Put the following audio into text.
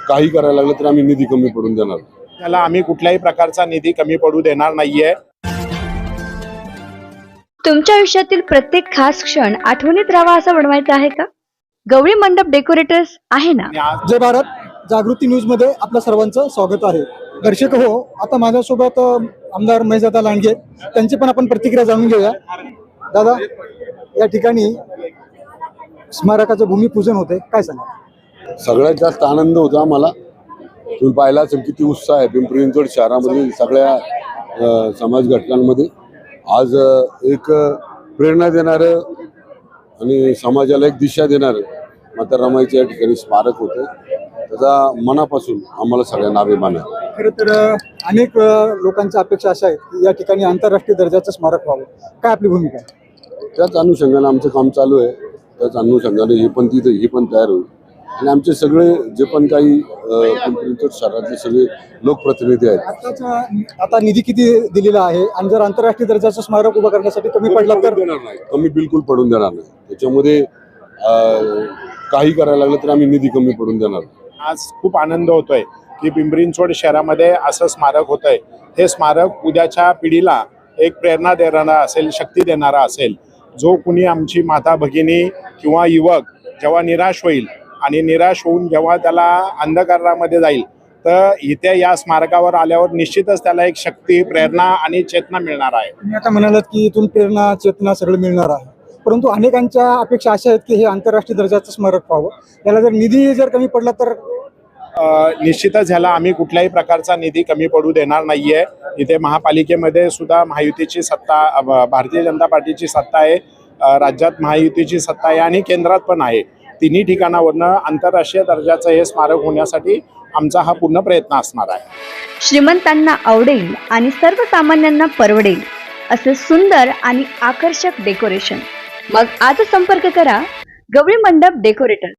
काही करायला लागलं तर आम्ही निधी कमी पडून देणार. त्याला आम्ही कुठल्याही प्रकारचा निधी कमी पडू देणार नाहीये. तुमच्या आयुष्यातील प्रत्येक खास क्षण आठवणीत राहावा असं बनवायचा आहे का? गवळी मंडप डेकोरेटर्स आहे ना. जय भारत जागृती न्यूज मध्ये आपल्या सर्वांचं स्वागत आहे. दर्शक हो, आता माझ्यासोबत आमदार महेशदादा लांडगे, त्यांची पण आपण प्रतिक्रिया जाणून घेऊया. दादा, या ठिकाणी स्मारकाचं भूमिपूजन होते, काय सांगा? सगळ्यात जास्त आनंद होता आम्हाला. तुम्ही पाहिला असेल किती उत्साह आहे पिंपरी चिंचवड शहरामध्ये सगळ्या समाज घटकांमध्ये. आज एक प्रेरणा देणारं आणि समाजाला एक दिशा देणारं माता रमाईचं या ठिकाणी स्मारक होतं. त्याचा मनापासून आम्हाला सगळ्यांना अभिमान आहे. खरं तर अनेक लोकांच्या अपेक्षा अशा आहेत की या ठिकाणी आंतरराष्ट्रीय दर्जाचं स्मारक व्हावं. काय आपली भूमिका आहे? त्याच अनुषंगाने आमचं काम चालू आहे. त्याच अनुषंगाने ही पण तयार होईल. आणि आमचे सगळे जे पण काही पिंपरी चिंचवड शहरातले सगळे लोकप्रतिनिधी आहेत. आता निधी किती दिलेला आहे आणि जर आंतरराष्ट्रीय दर्जाचं स्मारक उभं करण्यासाठी कमी पडला तर? देणार नाही, कमी बिलकुल पडून देणार नाही. त्याच्यामध्ये काही करायला लागलं तर आम्ही निधी कमी पडून देणार. आज खूप आनंद होतोय की पिंपरी चिंचवड शहरामध्ये असं स्मारक होतंय. हे स्मारक उद्याच्या पिढीला एक प्रेरणा देणारा असेल, शक्ती देणारा असेल. जो कुणी आमची माता भगिनी किंवा युवक जेव्हा निराश होईल आणि निराश होऊन जेव्हा त्याला अंधकारामध्ये जाईल, तर इथे या स्मारकावर आल्यावर निश्चितच त्याला एक शक्ती, प्रेरणा आणि चेतना मिळणार आहे. तुम्ही आता म्हणालात की इथून प्रेरणा, चेतना सगळं मिळणार आहे, परंतु अनेकांच्या अपेक्षा अशा आहेत की हे आंतरराष्ट्रीय दर्जाचं स्मारक व्हावं. याला जर निधी जर कमी पडला तर? निश्चितच ह्याला आम्ही कुठल्याही प्रकारचा निधी कमी पडू देणार नाहीये. इथे महापालिकेमध्ये सुद्धा महायुतीची सत्ता, भारतीय जनता पार्टीची सत्ता आहे, राज्यात महायुतीची सत्ता आहे आणि केंद्रात पण आहे. तिन्ही ठिकाणावरनं आंतरराष्ट्रीय दर्जाचं हे स्मारक होण्यासाठी आमचा हा पूर्ण प्रयत्न असणार आहे. श्रीमंतांना आवडेल आणि सर्वसामान्यांना परवडेल असे सुंदर आणि आकर्षक डेकोरेशन. मग आज संपर्क करा गवळी मंडप डेकोरेटर.